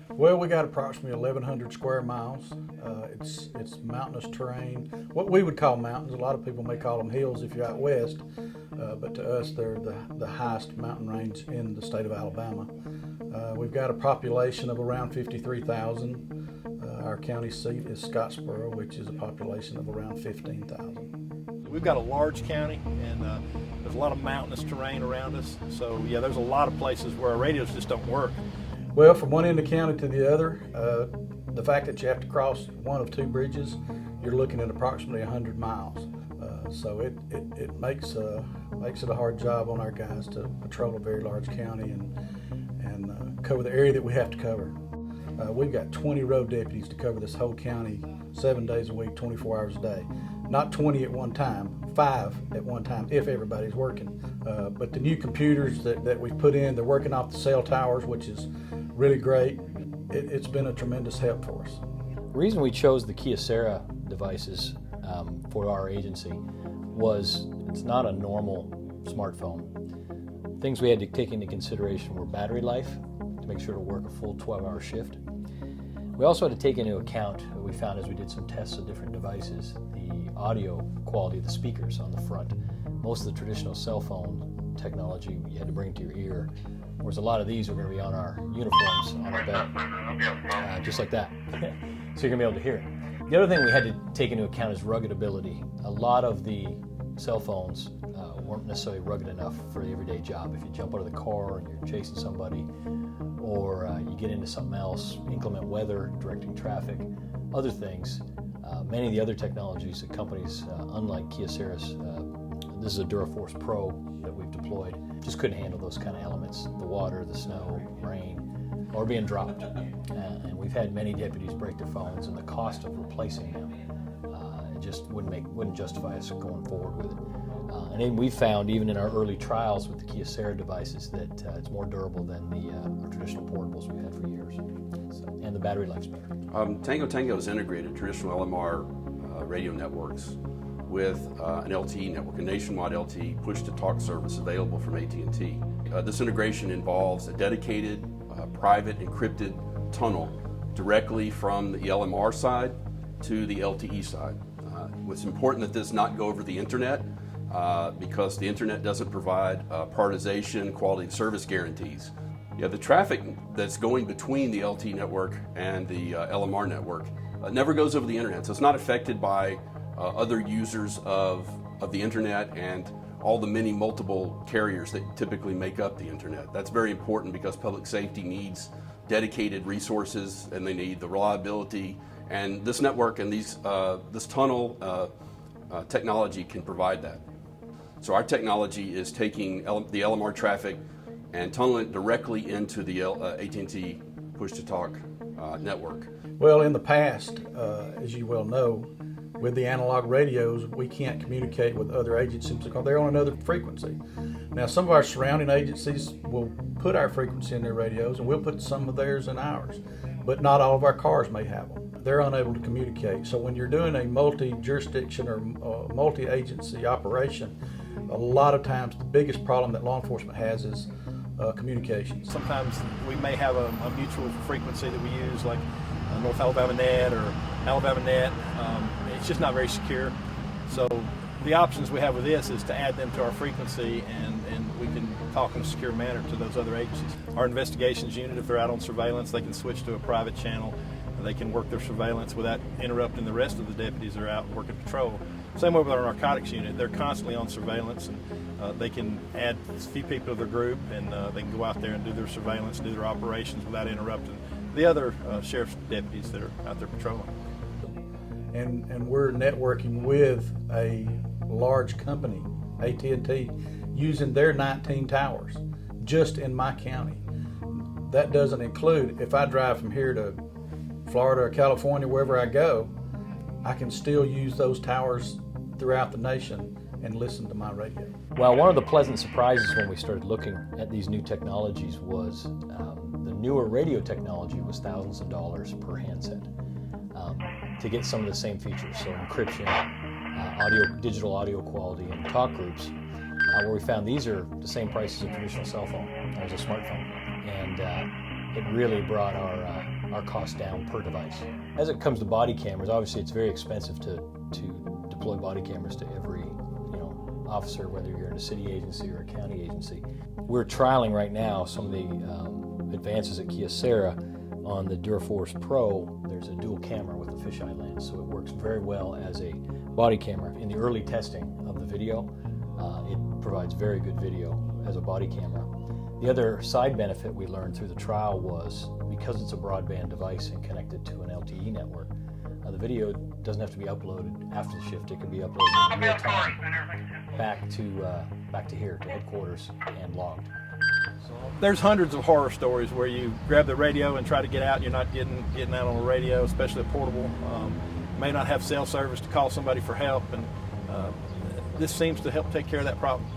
Well, we got approximately 1,100 square miles. It's mountainous terrain, what we would call mountains. A lot of people may call them hills if you're out west, but to us they're the highest mountain range in the state of Alabama. We've got a population of around 53,000. Our county seat is Scottsboro, which is a population of around 15,000. We've got a large county, and there's a lot of mountainous terrain around us. So yeah, there's a lot of places where our radios just don't work. Well, from one end of the county to the other, the fact that you have to cross one of two bridges, you're looking at approximately 100 miles. So it makes it a hard job on our guys to patrol a very large county and cover the area that we have to cover. We've got 20 road deputies to cover this whole county 7 days a week, 24 hours a day. Not 20 at one time, 5 at one time if everybody's working. But the new computers that we've put in, they're working off the cell towers, which is really great. It's been a tremendous help for us. The reason we chose the Kyocera devices for our agency was it's not a normal smartphone. Things we had to take into consideration were battery life to make sure to work a full 12-hour shift. We also had to take into account, we found as we did some tests of different devices, the audio quality of the speakers on the front. Most of the traditional cell phone technology, you had to bring it to your ear, whereas a lot of these are going to be on our uniforms, on our belt, just like that. So you're going to be able to hear it. The other thing we had to take into account is rugged ability. A lot of the cell phones weren't necessarily rugged enough for the everyday job. If you jump out of the car and you're chasing somebody, or you get into something else, inclement weather, directing traffic, other things, many of the other technologies that companies, unlike Kyocera's, this is a DuraForce Pro that we've deployed, just couldn't handle those kind of elements, the water, the snow, rain, or being dropped. And we've had many deputies break their phones, and the cost of replacing them it just wouldn't justify us going forward with it. And then we found, even in our early trials with the Kyocera devices, that it's more durable than the traditional portables we've had for years. And the battery life's better. Tango Tango has integrated traditional LMR radio networks with an LTE network, a nationwide LTE push-to-talk service available from AT&T. This integration involves a dedicated, private, encrypted tunnel directly from the LMR side to the LTE side. It's important that this not go over the internet because the internet doesn't provide prioritization, quality of service guarantees. Yeah, the traffic that's going between the LTE network and the LMR network never goes over the internet, so it's not affected by other users of the internet and all the many multiple carriers that typically make up the internet. That's very important because public safety needs dedicated resources, and they need the reliability, and this network and this tunnel technology can provide that. So our technology is taking the LMR traffic and tunneling it directly into the AT&T push-to-talk network. Well, in the past, as you well know, with the analog radios, we can't communicate with other agencies because they're on another frequency. Now, some of our surrounding agencies will put our frequency in their radios, and we'll put some of theirs in ours, but not all of our cars may have them. They're unable to communicate. So when you're doing a multi-jurisdiction or multi-agency operation, a lot of times the biggest problem that law enforcement has is communication. Sometimes we may have a mutual frequency that we use, like North Alabama Net or Alabama Net. It's just not very secure. So the options we have with this is to add them to our frequency, and we can talk in a secure manner to those other agencies. Our investigations unit, if they're out on surveillance, they can switch to a private channel. They can work their surveillance without interrupting the rest of the deputies that are out working patrol. Same way with our narcotics unit. They're constantly on surveillance, and they can add a few people to their group, and they can go out there and do their surveillance, do their operations without interrupting the other sheriff's deputies that are out there patrolling. And we're networking with a large company, AT&T, using their 19 towers just in my county. That doesn't include, if I drive from here to Florida or California, wherever I go, I can still use those towers throughout the nation and listen to my radio. Well, one of the pleasant surprises when we started looking at these new technologies was the newer radio technology was thousands of dollars per handset to get some of the same features, so encryption, digital audio quality, and talk groups, where we found these are the same price as a traditional cell phone, or as a smartphone. And it really brought our cost down per device. As it comes to body cameras, obviously it's very expensive to deploy body cameras to every officer, whether you're in a city agency or a county agency. We're trialing right now some of the advances at Kyocera. On the DuraForce Pro, there's a dual camera with a fisheye lens, so it works very well as a body camera. In the early testing of the video, it provides very good video as a body camera. The other side benefit we learned through the trial was because it's a broadband device and connected to an LTE network, the video doesn't have to be uploaded after the shift. It can be uploaded in real time back to here, to headquarters, and logged. There's hundreds of horror stories where you grab the radio and try to get out, and you're not getting out on a radio, especially a portable. May not have cell service to call somebody for help, and this seems to help take care of that problem.